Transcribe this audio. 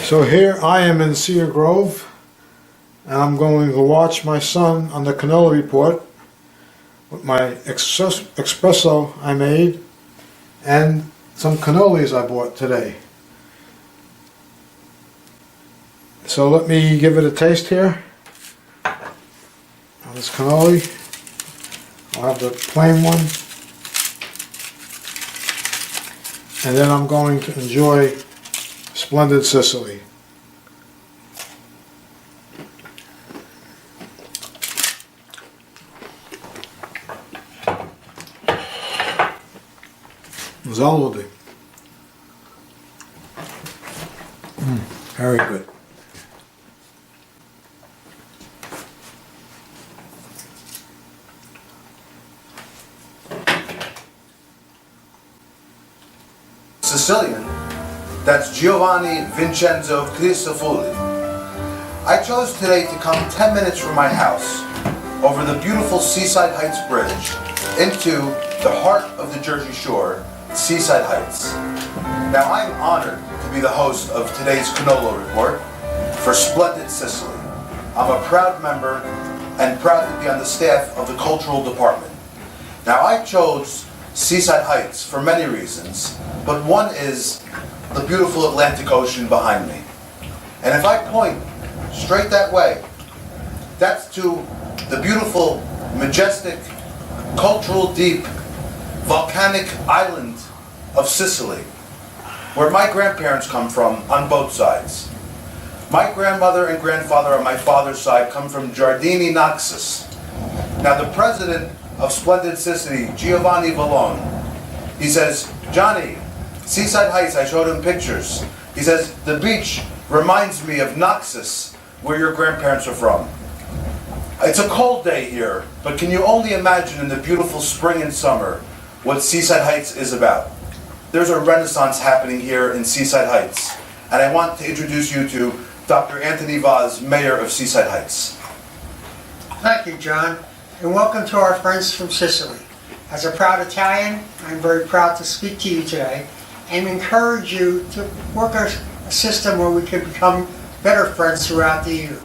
So here I am in Cedar Grove, and I'm going to watch my son on the Cannolo Report with my espresso I made and some cannolis I bought today. So let me give it a taste here. Now this cannoli, I'll have the plain one, and then I'm going to enjoy Splendid Sicily. Zaludi. Very good. Sicilian, that's Giovanni Vincenzo Crisafulli. I chose today to come 10 minutes from my house over the beautiful Seaside Heights Bridge into the heart of the Jersey Shore, Seaside Heights. Now I'm honored to be the host of today's Cannolo Report for Splendid Sicily. I'm a proud member and proud to be on the staff of the Cultural Department. Now I chose Seaside Heights for many reasons, but one is the beautiful Atlantic Ocean behind me. And if I point straight that way, that's to the beautiful, majestic, cultural, deep, volcanic island of Sicily, where my grandparents come from on both sides. My grandmother and grandfather on my father's side come from Giardini Naxos. Now the president of Splendid Sicily, Giovanni Vallone, he says, Johnny, Seaside Heights, I showed him pictures. He says, the beach reminds me of Naxos, where your grandparents are from. It's a cold day here, but can you only imagine in the beautiful spring and summer what Seaside Heights is about? There's a renaissance happening here in Seaside Heights, and I want to introduce you to Dr. Anthony Vaz, Mayor of Seaside Heights. Thank you, John, and welcome to our friends from Sicily. As a proud Italian, I'm very proud to speak to you today and encourage you to work a system where we can become better friends throughout the year.